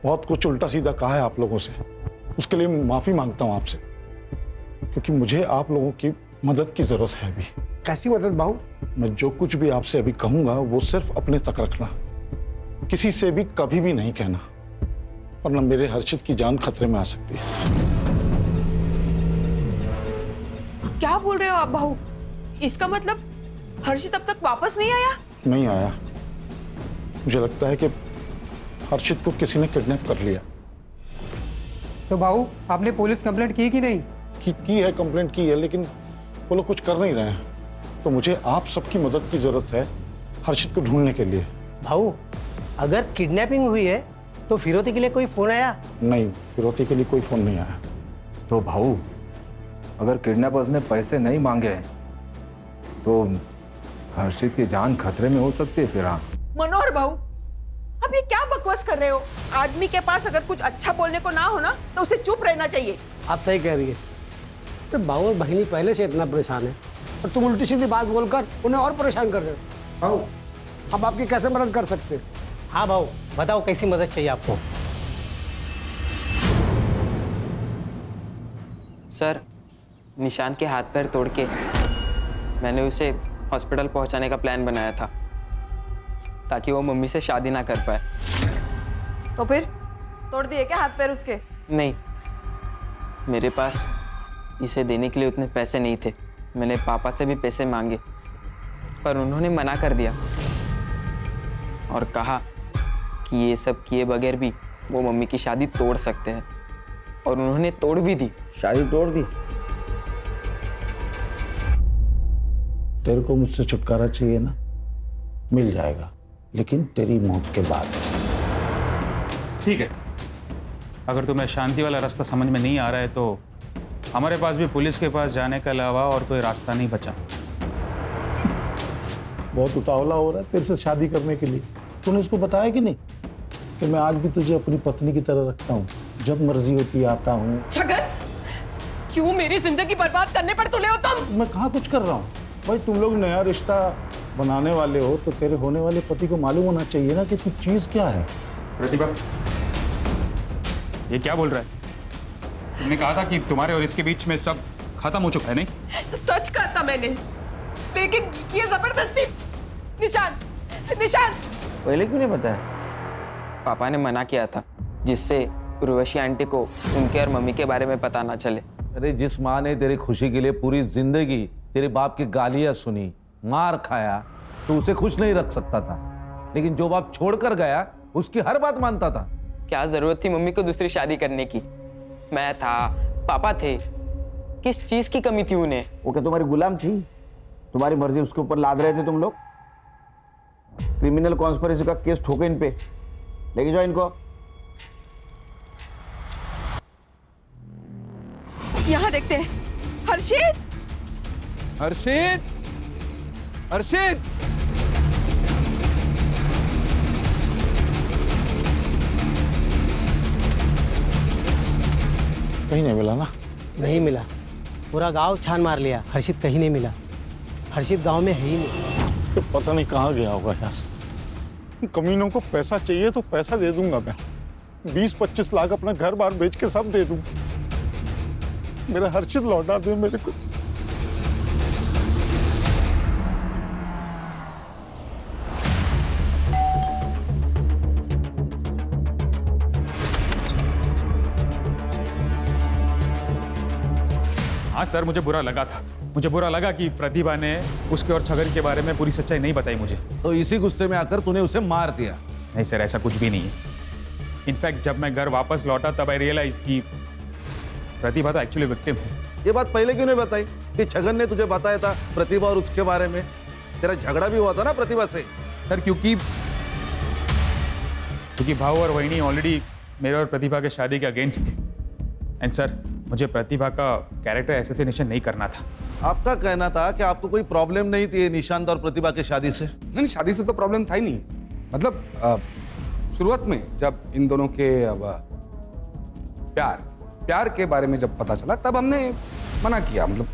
Speaker 7: बहुत कुछ उल्टा सीधा कहा है आप लोगों से। उसके लिए माफी मांगता हूं आपसे, क्योंकि मुझे आप लोगों की मदद की जरूरत है अभी।
Speaker 8: कैसी मदद बाबू?
Speaker 7: मैं जो कुछ भी आपसे अभी कहूंगा वो सिर्फ अपने तक रखना, किसी से भी कभी भी नहीं कहना, वरना मेरे हर्षित की जान खतरे में आ सकती है।
Speaker 1: क्या बोल रहे हो आप बहू? इसका मतलब हर्षित अब तक वापस नहीं आया?
Speaker 7: नहीं आया। मुझे लगता है कि हर्षित को किसी ने किडनैप कर लिया।
Speaker 16: तो बाबू आपने पुलिस कंप्लेंट की कि नहीं?
Speaker 7: की है, कंप्लेंट की है, लेकिन वो लोग कुछ कर नहीं रहे हैं। तो मुझे आप सबकी मदद की जरूरत है हर्षित को ढूंढने के लिए।
Speaker 8: भाऊ, अगर किडनैपिंग हुई है तो फिरौती के लिए कोई फोन आया?
Speaker 7: नहीं, फिरौती के लिए कोई फोन नहीं आया।
Speaker 6: तो भाऊ, अगर किडनैपर्स ने पैसे नहीं मांगे तो हर्षित की जान खतरे में हो सकती है फिर। हाँ
Speaker 1: मनोहर बहू, अब ये क्या बकवास कर रहे हो? आदमी के पास अगर कुछ अच्छा बोलने को ना हो ना तो उसे चुप रहना चाहिए।
Speaker 8: आप सही कह रही है। तो बाबू और बहिनी पहले से इतना परेशान है और तुम उल्टी सीधी बात बोलकर उन्हें और परेशान कर रहे हो। भाऊ, हम आपकी कैसे मदद कर सकते हैं? हाँ भाऊ, बताओ कैसी मदद चाहिए आपको?
Speaker 9: सर, निशांत के हाथ पैर तोड़ के मैंने उसे हॉस्पिटल पहुंचाने का प्लान बनाया था ताकि वो मम्मी से शादी ना कर पाए।
Speaker 1: तो फिर तोड़ दिए क्या हाथ पैर उसके?
Speaker 9: नहीं, मेरे पास इसे देने के लिए उतने पैसे नहीं थे। मैंने पापा से भी पैसे मांगे पर उन्होंने मना कर दिया और कहा कि ये सब किए बगैर भी वो मम्मी की शादी तोड़ सकते हैं, और उन्होंने तोड़ भी दी।
Speaker 11: शादी तोड़ दी?
Speaker 7: तेरे को मुझसे छुटकारा चाहिए ना, मिल जाएगा, लेकिन तेरी मौत के बाद।
Speaker 4: ठीक है, अगर तुम्हें शांति वाला रास्ता समझ में नहीं आ रहा है तो हमारे पास भी पुलिस के पास जाने के अलावा और कोई रास्ता नहीं बचा।
Speaker 7: बहुत उतावला हो रहा है तेरे से शादी करने के लिए। तूने उसको बताया कि नहीं कि मैं आज भी तुझे अपनी पत्नी की तरह रखता हूँ, जब मर्जी होती आता हूँ।
Speaker 1: छगन, क्यों मेरी जिंदगी बर्बाद करने पर तुले हो तुम?
Speaker 7: मैं कहाँ कुछ कर रहा हूँ भाई, तुम लोग नया रिश्ता बनाने वाले हो तो तेरे होने वाले पति को मालूम होना चाहिए ना कि तू चीज क्या है।
Speaker 4: प्रतिभा, ये क्या बोल रहा है? तुमने कहा था कि तुम्हारे और इसके बीच में सब खत्म हो चुका है, नहीं?
Speaker 1: सच कहा था मैंने, लेकिन ये जबरदस्ती। निशांत, निशांत,
Speaker 11: पहले क्यों नहीं बताया?
Speaker 9: पापा ने मना किया था जिससे उर्वशी आंटी को उनके और मम्मी के बारे में पता ना चले।
Speaker 12: अरे जिस माँ ने तेरी खुशी के लिए पूरी जिंदगी तेरे बाप की गालियां सुनी, मार खाया, तो उसे खुश नहीं रख सकता था, लेकिन जो बाप छोड़कर गया उसकी हर बात मानता था।
Speaker 9: क्या जरूरत थी मम्मी को दूसरी शादी करने की? मैं था, पापा थे, किस चीज की कमी थी उन्हें?
Speaker 11: वो क्या तुम्हारी गुलाम थी? तुम्हारी मर्जी उसके ऊपर लाद रहे थे तुम लोग? क्रिमिनल कॉन्स्पिरेसी का केस ठोके इन पे, लेके जाओ इनको।
Speaker 1: यहाँ देखते हैं। हर्षित,
Speaker 5: हर्षित, हर्षित,
Speaker 7: कहीं नहीं मिला ना?
Speaker 8: नहीं मिला, पूरा गांव छान मार लिया, हर्षित कहीं नहीं मिला। हर्षित गांव में है ही नहीं।
Speaker 7: तो पता नहीं कहाँ गया होगा यार। कमीनों को पैसा चाहिए तो पैसा दे दूंगा मैं, 20-25 लाख अपना घर बार बेच के सब दे दूंगा। मेरा हर्षित लौटा दे मेरे को।
Speaker 4: हाँ सर, मुझे बुरा लगा था। मुझे बुरा लगा कि प्रतिभा ने उसके और छगन के बारे में पूरी सच्चाई नहीं बताई मुझे।
Speaker 12: तो इसी गुस्से में आकर तूने उसे मार दिया?
Speaker 4: नहीं सर, ऐसा कुछ भी नहीं है। इनफैक्ट जब मैं घर वापस लौटा तब आई रियलाइज कि प्रतिभा तो एक्चुअली विक्टिम है।
Speaker 12: ये बात पहले क्यों नहीं बताई कि छगन ने तुझे बताया था प्रतिभा और उसके बारे में? तेरा झगड़ा भी हुआ था ना प्रतिभा से।
Speaker 4: सर क्योंकि भाऊ और वहिनी ऑलरेडी मेरे और प्रतिभा के शादी के अगेंस्ट थे। एंड सर, मुझे प्रतिभा का कैरेक्टर असैसिनेशन नहीं करना था।
Speaker 12: आपका कहना था कि आपको कोई प्रॉब्लम नहीं थी निशांत और प्रतिभा की शादी से?
Speaker 5: नहीं, शादी से तो प्रॉब्लम था ही नहीं। मतलब शुरुआत में जब इन दोनों के प्यार के बारे में जब पता चला तब हमने मना किया। मतलब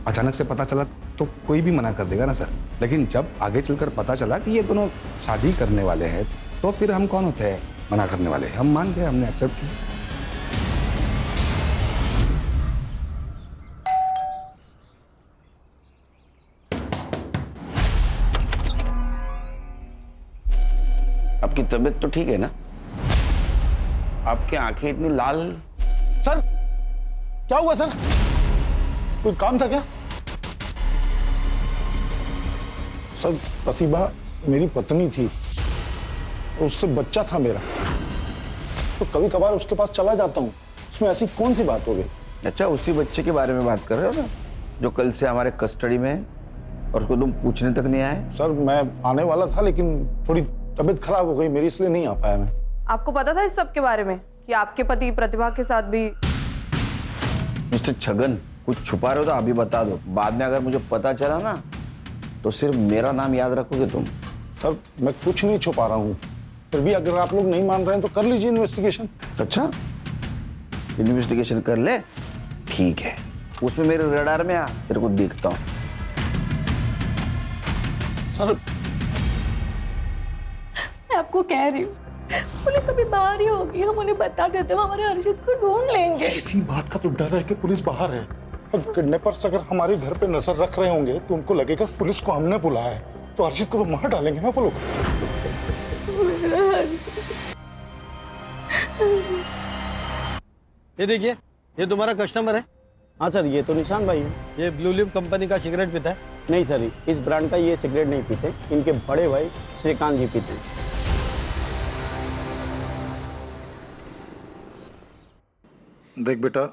Speaker 5: अचानक से पता चला तो कोई भी मना कर देगा ना सर। लेकिन जब आगे चलकर पता चला कि ये दोनों शादी करने वाले हैं तो फिर हम कौन होते हैं मना करने वाले? हम मान गए, हमने एक्सेप्ट किया।
Speaker 11: आपकी तबीयत तो ठीक है ना? आपकी आंखें इतनी लाल।
Speaker 7: सर क्या हुआ सर? कोई काम था क्या? सर प्रतिभा मेरी पत्नी थी, उससे बच्चा था मेरा, तो कभी कभार उसके पास चला जाता हूँ। उसमें ऐसी कौन सी बात हो गई?
Speaker 11: अच्छा, उसी बच्चे के बारे में बात कर रहे हो ना जो कल से हमारे कस्टडी में है और उसको तुम पूछने तक नहीं आए?
Speaker 7: सर मैं आने वाला था लेकिन थोड़ी तबीयत खराब हो गई मेरी, इसलिए नहीं आ पाया मैं।
Speaker 1: आपको पता था इस सब के बारे में कि आपके पति प्रतिभा के साथ भी?
Speaker 11: मिस्टर छगन, कुछ छुपा रहे हो तो अभी बता दो। बाद में अगर मुझे पता चला ना तो सिर्फ मेरा नाम याद रखोगे तुम।
Speaker 7: सर मैं कुछ नहीं छुपा रहा हूँ, फिर भी अगर आप लोग नहीं मान रहे हैं तो कर लीजिए इन्वेस्टिगेशन।
Speaker 11: अच्छा, इन्वेस्टिगेशन कर ले, ठीक है। उसमें मेरे रडार में आ, तेरे को देखता हूँ।
Speaker 7: सर
Speaker 2: मैं आपको कह रही हूँ, पुलिस अभी बाहर ही होगी, हम उन्हें बता देते हैं, हमारे हर्षित को ढूंढ लेंगे।
Speaker 7: इसी बात का तो डर है कि पुलिस बाहर है। किडनैपर्स अगर हमारे घर पे नजर रख रहे होंगे तो उनको लगेगा पुलिस को हमने बुलाया है, तो हर्षित को तो मार डालेंगे ना वो लोग।
Speaker 15: ये देखिए, ये तुम्हारा कस्टमर है। हाँ सर, ये तो निशांत भाई है। ये ब्लू लिप कंपनी का सिगरेट पीता है? नहीं सर, इस ब्रांड का ये सिगरेट नहीं पीते, इनके बड़े भाई श्रीकांत जी पीते हैं।
Speaker 7: देख बेटा,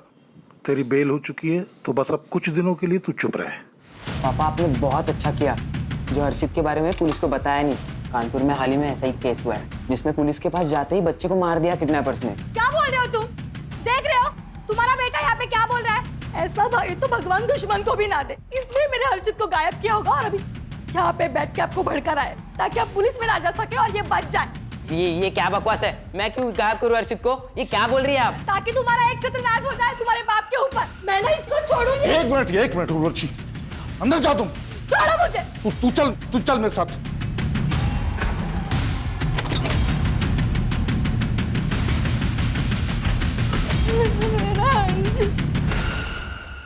Speaker 7: तेरी बेल हो चुकी है तो बस अब कुछ दिनों के लिए तू चुप रहे।
Speaker 9: पापा आपने बहुत अच्छा किया जो हर्षित के बारे में पुलिस को बताया नहीं। कानपुर में हाल ही में ऐसा ही केस हुआ है जिसमें पुलिस के पास जाते ही बच्चे को मार दिया किडनैपर्स ने।
Speaker 2: क्या बोल रहे हो तुम? देख रहे हो तुम्हारा बेटा यहाँ पे क्या बोल रहा है? ऐसा भाई तो भगवान दुश्मन को भी ना दे। इसने मेरे हर्षित को गायब किया होगा और अभी यहाँ पे बैठ के आपको भड़का रहा है ताकि आप पुलिस में ना जा सके और ये बच जाए।
Speaker 9: ये क्या बकवास है? मैं क्यों गायब करूं हर्षित को? ये क्या बोल रही है आप?
Speaker 2: ताकि तुम्हारा एक सत्यनाश हो जाए तुम्हारे बाप के ऊपर। मैं ना इसको छोड़ूंगी।
Speaker 7: एक मिनट उर्वशी, अंदर जाओ तुम।
Speaker 2: छोड़ो मुझे।
Speaker 7: तू चल मेरे साथ।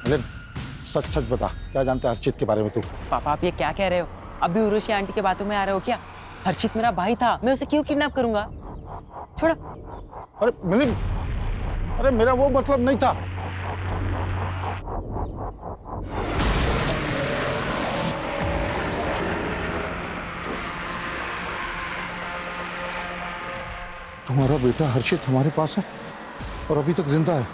Speaker 7: अरे सच बता, क्या जानते हैं हर्षित के बारे में तू?
Speaker 9: पापा आप ये क्या कह रहे हो? अभी उर्वशी आंटी के बातों में आ रहे हो क्या? हर्षित मेरा भाई था, मैं उसे क्यों किडनैप करूंगा? छोड़ो।
Speaker 7: अरे मेरा वो मतलब नहीं था। तुम्हारा बेटा हर्षित हमारे पास है और अभी तक जिंदा है।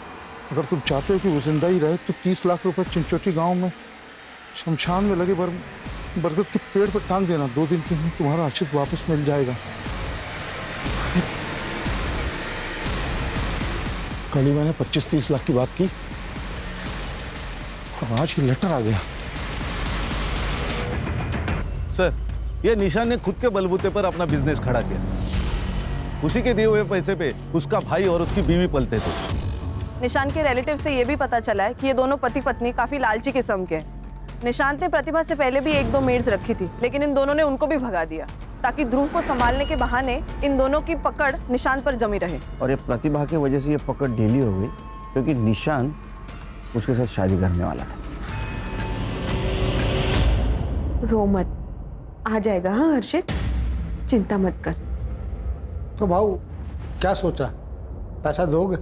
Speaker 7: अगर तुम चाहते हो कि वो जिंदा ही रहे तो 30 लाख रुपए चिंचोटी गांव में शमशान में लगे बरगद के पेड़ पर टांग देना। 2 दिन के अंदर तुम्हारा हर्षित वापस मिल जाएगा। कल ही मैंने 25-30 लाख की बात की और आज ये लेटर आ गया।
Speaker 12: सर, ये निशान ने खुद के बलबूते पर अपना बिजनेस खड़ा किया। उसी के दिए हुए पैसे पे उसका भाई और उसकी बीवी पलते थे।
Speaker 17: निशान के रिलेटिव से ये भी पता चला है कि ये दोनों पति पत्नी काफी लालची किस्म के हैं। निशांत ने प्रतिभा से पहले भी 1-2 मेड्स रखी थी, लेकिन इन दोनों ने उनको भी भगा दिया ताकि ध्रुव को संभालने के बहाने इन दोनों की पकड़ निशांत पर जमी रहे।
Speaker 11: और ये प्रतिभा की वजह से ये पकड़ ढीली हो गई क्योंकि निशान उसके साथ शादी करने वाला था।
Speaker 10: रो मत, आ जाएगा। हाँ हर्षित, चिंता मत कर।
Speaker 8: तो भाऊ क्या सोचा, पैसा दोगे?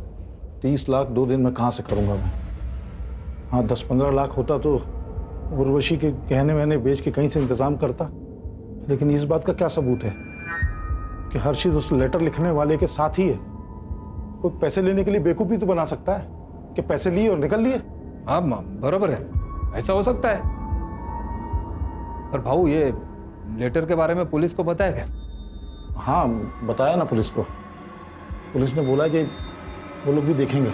Speaker 7: 30 लाख 2 दिन में कहाँ से करूंगा मैं? हाँ 10-15 लाख होता तो उर्वशी के गहने वहने बेच के कहीं से इंतजाम करता, लेकिन इस बात का क्या सबूत है कि हर्षित उस लेटर लिखने वाले के साथ ही है? कोई पैसे लेने के लिए बेवकूफी तो बना सकता है कि पैसे लिए और निकल लिए।
Speaker 5: हाँ बराबर है, ऐसा हो सकता है। पर भाऊ ये लेटर के बारे में पुलिस को बताया क्या?
Speaker 7: हाँ बताया ना पुलिस को। पुलिस ने बोला कि वो लोग भी देखेंगे।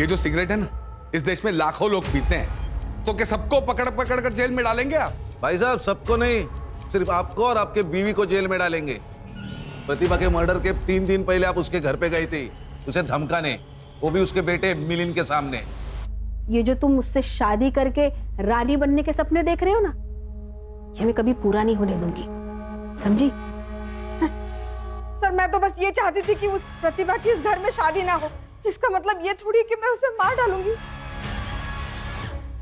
Speaker 5: ये जो सिगरेट है ना, इस देश में लाखों लोग पीते हैं, तो क्या सबको पकड़ पकड़ कर जेल में डालेंगे आप?
Speaker 12: भाई साहब, सबको नहीं, सिर्फ आपको और आपके बीवी को जेल में डालेंगे। प्रतिभा के मर्डर के 3 दिन पहले आप उसके घर पे गई थी उसे धमकाने, वो भी उसके बेटे मिलिंद के सामने।
Speaker 10: ये जो तुम मुझसे शादी करके रानी बनने के सपने देख रहे हो ना, ये मैं कभी पूरा नहीं होने दूंगी, समझी?
Speaker 1: सर मैं तो बस ये चाहती थी कि उस प्रतिभा की इस घर में शादी ना हो। इसका मतलब ये थोड़ी कि मैं उसे मार डालूंगी।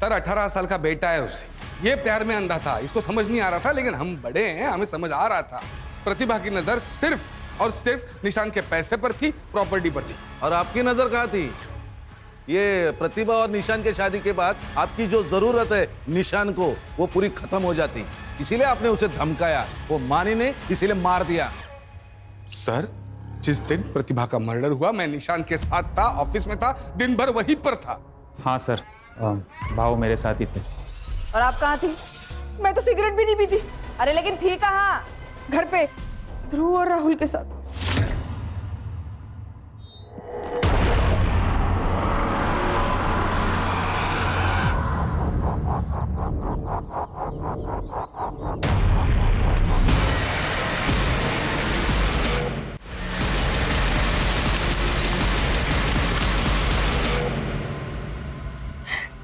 Speaker 5: सर 18 साल का बेटा है उससे, ये प्यार में अंधा था, इसको समझ नहीं आ रहा था, लेकिन हम बड़े हैं, हमें समझ आ रहा था। प्रतिभा की नजर सिर्फ और सिर्फ निशान के पैसे पर थी, प्रॉपर्टी पर थी।
Speaker 12: और आपकी नजर कहाँ थी? ये प्रतिभा और निशान के शादी के बाद आपकी जो जरूरत है निशान को, वो पूरी खत्म हो जाती, इसीलिए आपने उसे धमकाया। वो मानी नहीं, इसीलिए मार दिया।
Speaker 5: सर जिस दिन प्रतिभा का मर्डर हुआ मैं निशान के साथ था, ऑफिस में था, दिन भर वहीं पर था।
Speaker 4: हाँ सर, भाव मेरे साथ ही थे।
Speaker 17: और आप कहाँ थी?
Speaker 1: मैं तो सिगरेट भी नहीं पीती।
Speaker 17: अरे लेकिन थी कहाँ?
Speaker 1: घर पे ध्रुव और राहुल के साथ।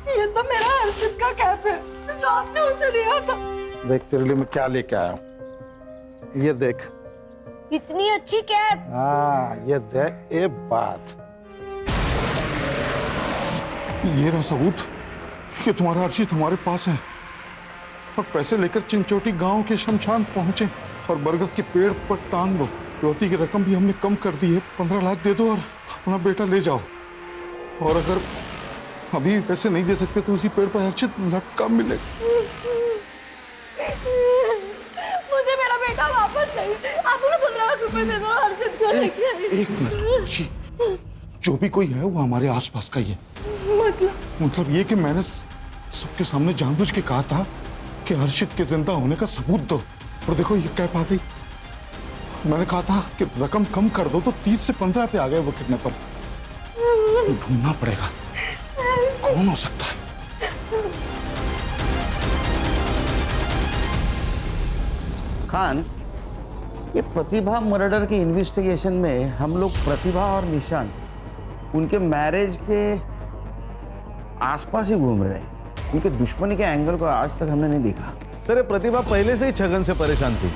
Speaker 2: ये तो मेरा हर्षित का कैप है जो आपने उसे दिया था।
Speaker 7: देख तेरे लिए मैं क्या लेके आया हूँ, ये देख।
Speaker 2: इतनी अच्छी कैप।
Speaker 7: हाँ ये देख, एक बात, ये रहा सबूत कि तुम्हारा हर्षित हमारे पास है और पैसे लेकर चिंचोटी गांव के शमशान पहुंचे और बरगद के पेड़ पर टांग दो। रोती की रकम भी हमने कम कर दी है, 15 लाख दे दो और अपना बेटा ले जाओ। और अगर अभी पैसे नहीं दे सकते तो उसी पेड़ पर हर्षित लटका मिलेगा।
Speaker 2: मुझे मेरा बेटा वापस चाहिए। आप उन्हें 15 लाख रुपए दे दो, हर्षित को लेके आइए।
Speaker 7: एक मिनट खुशी, जो भी कोई है वो हमारे आसपास का ही है। मतलब ये कि मैंने सबके सामने जानबूझ के कहा था कि हर्षित के जिंदा होने का सबूत दो, और देखो ये कैप आ गई। मैंने कहा था कि रकम कम कर दो तो 30 से 15 पे आ गए वो किडनैपर। ढूंढना पड़ेगा कौन हो सकता है।
Speaker 11: खान, ये प्रतिभा मर्डर के इन्वेस्टिगेशन में हम लोग प्रतिभा और निशान उनके मैरिज के आसपास ही घूम रहे हैं। उनके दुश्मनी के एंगल को आज तक हमने नहीं देखा।
Speaker 12: सर प्रतिभा पहले से ही छगन से परेशान थी,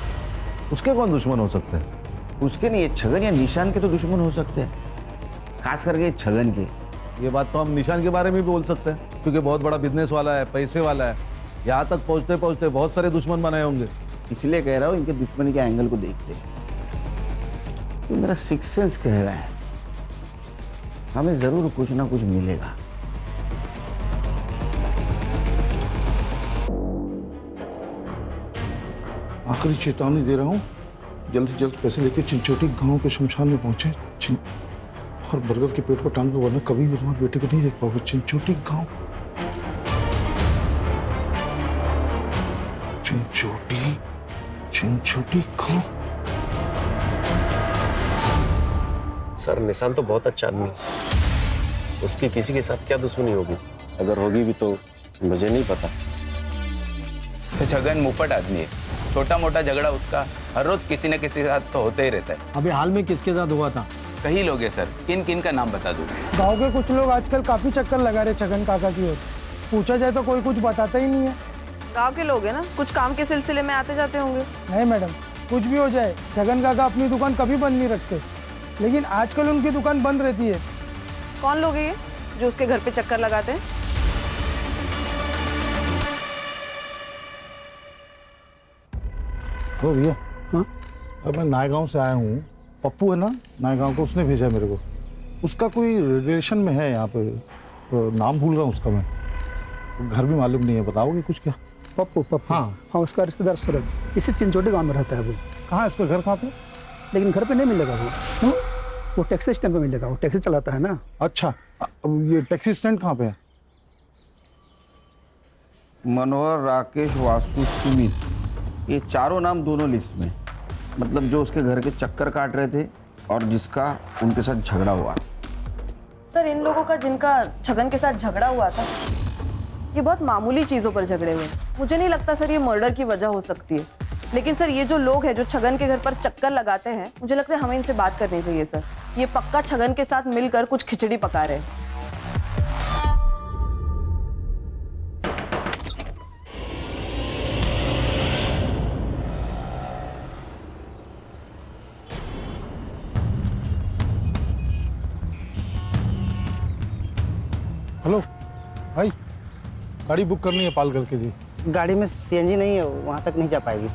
Speaker 12: उसके कौन दुश्मन हो सकते हैं?
Speaker 11: उसके नहीं, छगन या निशान के तो दुश्मन हो सकते हैं, खास करके छगन के।
Speaker 12: ये बात तो हम निशान के बारे में भी बोल सकते हैं, क्योंकि बहुत बड़ा बिजनेस वाला है, पैसे वाला है। यहाँ तक पहुँचते पहुँचते बहुत सारे दुश्मन बनाए होंगे।
Speaker 11: इसलिए कह रहा हूँ इनके दुश्मनी के एंगल को देखते। तो मेरा सिक्स सेंस कह रहा है हमें जरूर कुछ ना कुछ मिलेगा।
Speaker 7: आखिरी चेतावनी दे रहा हूं, जल्द से जल्द पैसे लेके चिंचोटी गांव के शमशान में पहुंचे और बरगद के पेड़ को टांग दो, वरना कभी भी तुम्हारे बेटे को नहीं देख पाओगे। चिंचोटी गांव, चिंचोटी गांव।
Speaker 14: सर निशान तो बहुत अच्छा आदमी है, उसकी किसी के साथ क्या दुश्मनी होगी? अगर होगी भी तो मुझे नहीं पता।
Speaker 4: छगन मुफ्त आदमी है, छोटा मोटा झगड़ा उसका हर रोज किसी न किसी के साथ तो होते ही रहता है।
Speaker 15: अभी हाल में किसके साथ हुआ था?
Speaker 4: कई लोग हैं सर, किन किन का नाम बता दूं?
Speaker 16: गांव के कुछ लोग आजकल काफी चक्कर लगा रहे छगन काका की ओर। पूछा जाए तो कोई कुछ बताता ही नहीं है।
Speaker 17: गांव के लोग हैं ना, कुछ काम के सिलसिले में आते जाते होंगे।
Speaker 16: नहीं मैडम, कुछ भी हो जाए छगन काका अपनी दुकान कभी बंद नहीं रखते, लेकिन आजकल उनकी दुकान बंद रहती है।
Speaker 17: कौन लोग हैं ये जो उसके घर पे चक्कर लगाते हैं?
Speaker 7: हो भैया। हाँ, अब मैं नायगांव से आया हूँ। पप्पू है ना नायगांव को, उसने भेजा मेरे को। उसका कोई रिलेशन में है यहाँ पे, तो नाम भूल रहा हूँ उसका मैं। घर भी मालूम नहीं है, बताओगे कुछ क्या?
Speaker 8: पप्पू। हाँ, उसका रिश्तेदार सूरज इसी चिंचोटी गांव में रहता है वो।
Speaker 7: कहाँ है उसका घर, कहाँ पे?
Speaker 8: लेकिन घर पे नहीं मिलेगा वो टैक्सी स्टैंड पे मिलेगा। वो टैक्सी चलाता है ना।
Speaker 7: अच्छा, अब ये टैक्सी स्टैंड कहाँ पे है?
Speaker 11: मनोहर, राकेश, वासु, सुमित, ये चारों नाम दोनों लिस्ट में, मतलब जो उसके घर के चक्कर काट रहे थे और जिसका उनके साथ झगड़ा हुआ।
Speaker 17: सर इन लोगों का जिनका छगन के साथ झगड़ा हुआ था, ये बहुत मामूली चीज़ों पर झगड़े हुए। मुझे नहीं लगता सर ये मर्डर की वजह हो सकती है। लेकिन सर ये जो लोग हैं जो छगन के घर पर चक्कर लगाते हैं, मुझे लगता है हमें इनसे बात करनी चाहिए सर। ये पक्का छगन के साथ मिलकर कुछ खिचड़ी पका रहे हैं।
Speaker 7: हेलो भाई, गाड़ी बुक करनी है पालघर के लिए।
Speaker 8: गाड़ी में सीएनजी नहीं है, वहाँ तक नहीं जा पाएगी।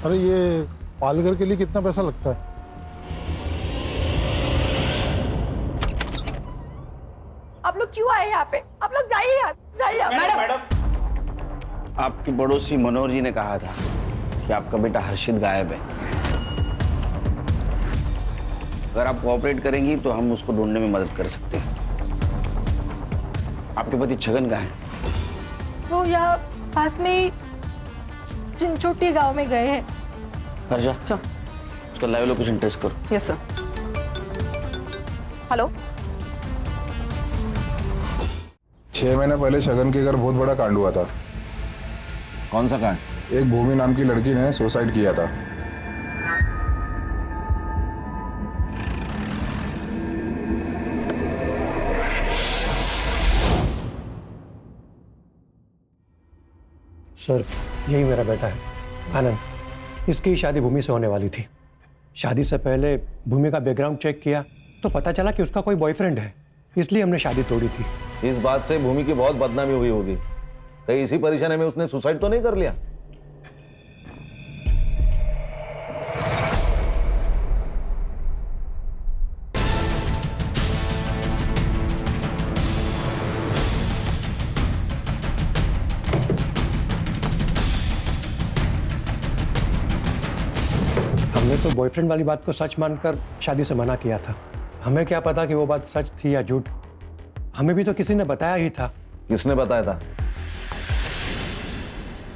Speaker 7: अरे ये पालघर के लिए कितना पैसा लगता है?
Speaker 2: आप लोग क्यों आए यहाँ पे? आप लोग जाइए यार, जाइए।
Speaker 11: मैडम, आपके पड़ोसी मनोहर जी ने कहा था कि आपका बेटा हर्षित गायब है। अगर आप कोऑपरेट करेंगी तो हम उसको ढूंढने में मदद कर सकते हैं। आपके पति छगन कहाँ है?
Speaker 3: वो यहाँ पास में ही चिंचोटी गांव में गए हैं।
Speaker 11: हर्षा, उसका लाइव लोकेशन ट्रेस करो।
Speaker 17: Yes sir. हेलो,
Speaker 18: 6 महीने पहले छगन के घर बहुत बड़ा कांड हुआ था।
Speaker 11: कौन सा कांड?
Speaker 18: एक भूमि नाम की लड़की ने सुसाइड किया था।
Speaker 13: सर यही मेरा बेटा है आनंद। इसकी शादी भूमि से होने वाली थी। शादी से पहले भूमि का बैकग्राउंड चेक किया तो पता चला कि उसका कोई बॉयफ्रेंड है, इसलिए हमने शादी तोड़ी थी।
Speaker 12: इस बात से भूमि की बहुत बदनामी हुई होगी। कहीं इसी परेशानी में उसने सुसाइड तो नहीं कर लिया?
Speaker 13: हमने तो बॉयफ्रेंड वाली बात को सच मानकर शादी से मना किया था। हमें क्या पता कि वो बात सच थी या झूठ। हमें भी तो किसी ने बताया ही था।
Speaker 12: किसने बताया था?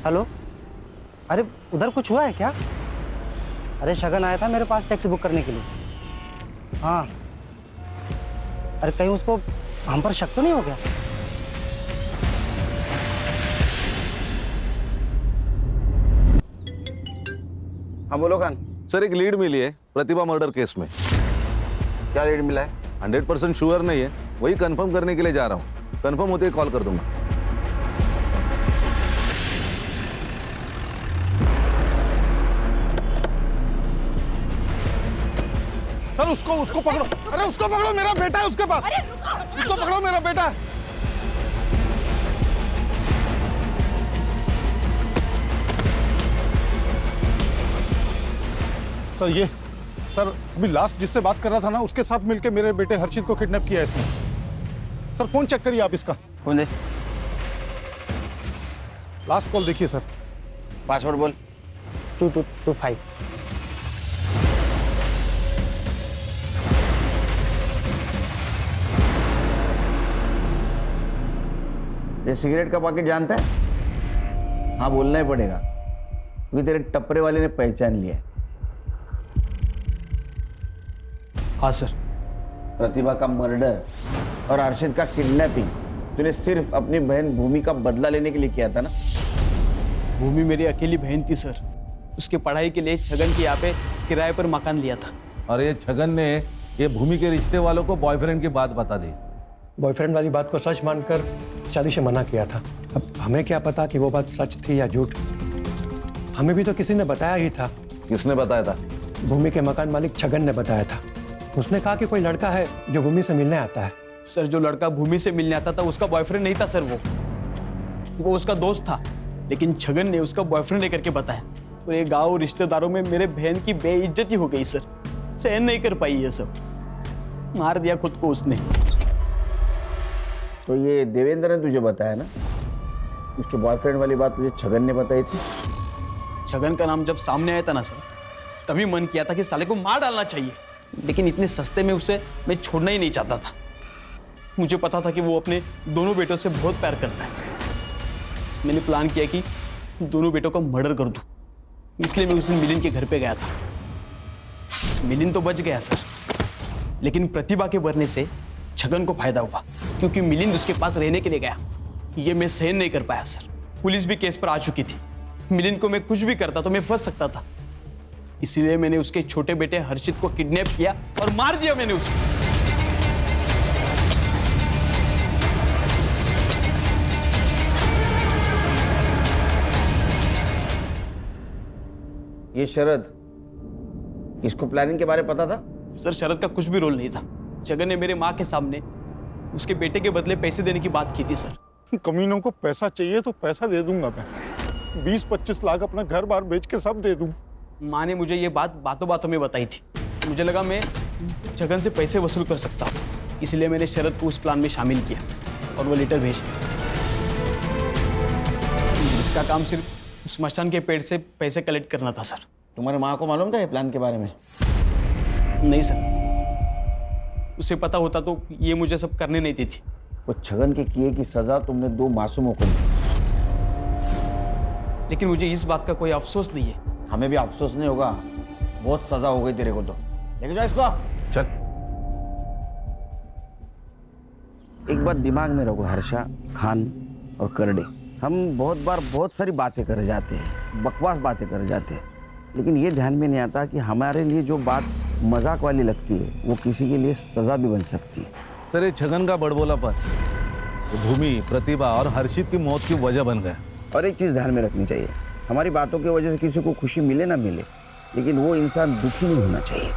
Speaker 8: हेलो, अरे उधर कुछ हुआ है क्या? अरे शगन आया था मेरे पास टैक्सी बुक करने के लिए। हाँ, अरे कहीं उसको हम पर शक तो नहीं हो गया?
Speaker 11: हाँ बोलो खान।
Speaker 12: सर एक लीड मिली है प्रतिभा मर्डर केस में।
Speaker 11: क्या लीड मिला है?
Speaker 12: 100% श्योर नहीं है, वही कंफर्म करने के लिए जा रहा हूँ। कंफर्म होते ही कॉल कर दूंगा।
Speaker 7: सर उसको पकड़ो। अरे उसको पकड़ो, मेरा बेटा है उसके पास। उसको पकड़ो, मेरा बेटा है। सर अभी लास्ट जिससे बात कर रहा था ना, उसके साथ मिलके मेरे बेटे हर्षित को किडनैप किया है इसने। सर फोन चेक करिए आप इसका।
Speaker 11: कौन है?
Speaker 7: लास्ट कॉल देखिए सर।
Speaker 11: पासवर्ड बोल।
Speaker 15: 2225।
Speaker 11: ये सिगरेट का पैकेट जानता है? हाँ बोलना ही पड़ेगा क्योंकि तेरे टपरे वाले ने पहचान लिया है।
Speaker 15: हाँ सर।
Speaker 11: प्रतिभा का मर्डर और अर्शित का किडनैपिंग तूने सिर्फ अपनी बहन भूमि का बदला लेने के लिए किया था ना?
Speaker 15: भूमि मेरी अकेली बहन थी सर। उसकी पढ़ाई के लिए छगन के यहाँ पे किराए पर मकान लिया था।
Speaker 12: और ये छगन ने ये भूमि के रिश्ते वालों को बॉयफ्रेंड की बात बता दी।
Speaker 13: बॉयफ्रेंड वाली बात को सच मानकर शादी से मना किया था। अब हमें क्या पता कि वो बात सच थी या झूठ। हमें भी तो किसी ने बताया ही था।
Speaker 12: किसने बताया था?
Speaker 13: भूमि के मकान मालिक छगन ने बताया था। उसने कहा कि कोई लड़का है जो भूमि से मिलने आता है।
Speaker 15: सर जो लड़का भूमि से मिलने आता था उसका बॉयफ्रेंड नहीं था सर, वो उसका दोस्त था, लेकिन छगन ने उसका बॉयफ्रेंड लेकर के बताया। और ये गांव रिश्तेदारों में मेरे बहन की बेइज्जती हो गई सर। सहन नहीं कर पाई ये सब, मार दिया खुद को उसने।
Speaker 11: तो ये देवेंद्र ने तुझे बताया ना? उसके बॉयफ्रेंड वाली बात तुझे छगन ने बताई थी?
Speaker 15: छगन का नाम जब सामने आया था ना सर, तभी मन किया था कि साले को मार डालना चाहिए, लेकिन इतने सस्ते में उसे मैं छोड़ना ही नहीं चाहता था। मुझे पता था कि वो अपने दोनों बेटों से बहुत प्यार करता है। मैंने प्लान किया कि दोनों बेटों का मर्डर कर दूं, इसलिए मैं उस दिन मिलिंद के घर पे गया था। मिलिंद तो बच गया सर, लेकिन प्रतिभा के मरने से छगन को फायदा हुआ, क्योंकि मिलिंद उसके पास रहने के लिए गया। ये मैं सहन नहीं कर पाया सर। पुलिस भी केस पर आ चुकी थी। मिलिंद को मैं कुछ भी करता तो मैं फंस सकता था, इसीलिए मैंने उसके छोटे बेटे हर्षित को किडनैप किया और मार दिया मैंने उसे।
Speaker 11: ये शरद, इसको प्लानिंग के बारे में पता था?
Speaker 15: सर शरद का कुछ भी रोल नहीं था। छगन ने मेरे माँ के सामने उसके बेटे के बदले पैसे देने की बात की थी सर।
Speaker 7: कमीनों को पैसा चाहिए तो पैसा दे दूंगा मैं। 20-25 लाख अपना घर बार बेच के सब दे दूं।
Speaker 15: माँ ने मुझे ये बात बातों बातों में बताई थी। मुझे लगा मैं छगन से पैसे वसूल कर सकता हूँ, इसलिए मैंने शरद को उस प्लान में शामिल किया और वो लेटर भेज। इसका काम सिर्फ स्मशान के पेड़ से पैसे कलेक्ट करना था सर।
Speaker 11: तुम्हारे माँ को मालूम था ये प्लान के बारे में?
Speaker 15: नहीं सर, उसे पता होता तो ये मुझे सब करने नहीं देती।
Speaker 11: वो छगन के किए की सजा तुमने 2 मासूमों को दी,
Speaker 15: लेकिन मुझे इस बात का कोई अफसोस नहीं है।
Speaker 11: हमें भी अफसोस नहीं होगा, बहुत सजा हो गई तेरे को। तो लेके जाओ इसको।
Speaker 12: चल।
Speaker 11: एक बात दिमाग में रखो हर्षा, खान और करडे, हम बहुत बार बहुत सारी बातें कर जाते हैं, बकवास बातें कर जाते हैं, लेकिन ये ध्यान में नहीं आता कि हमारे लिए जो बात मजाक वाली लगती है वो किसी के लिए सजा भी बन सकती है।
Speaker 12: सर ये छगन का बड़बोलापन तो भूमि, प्रतिभा और हर्षित की मौत की वजह बन गया।
Speaker 11: और एक चीज़ ध्यान में रखनी चाहिए, हमारी बातों की वजह से किसी को खुशी मिले ना मिले, लेकिन वो इंसान दुखी नहीं होना चाहिए।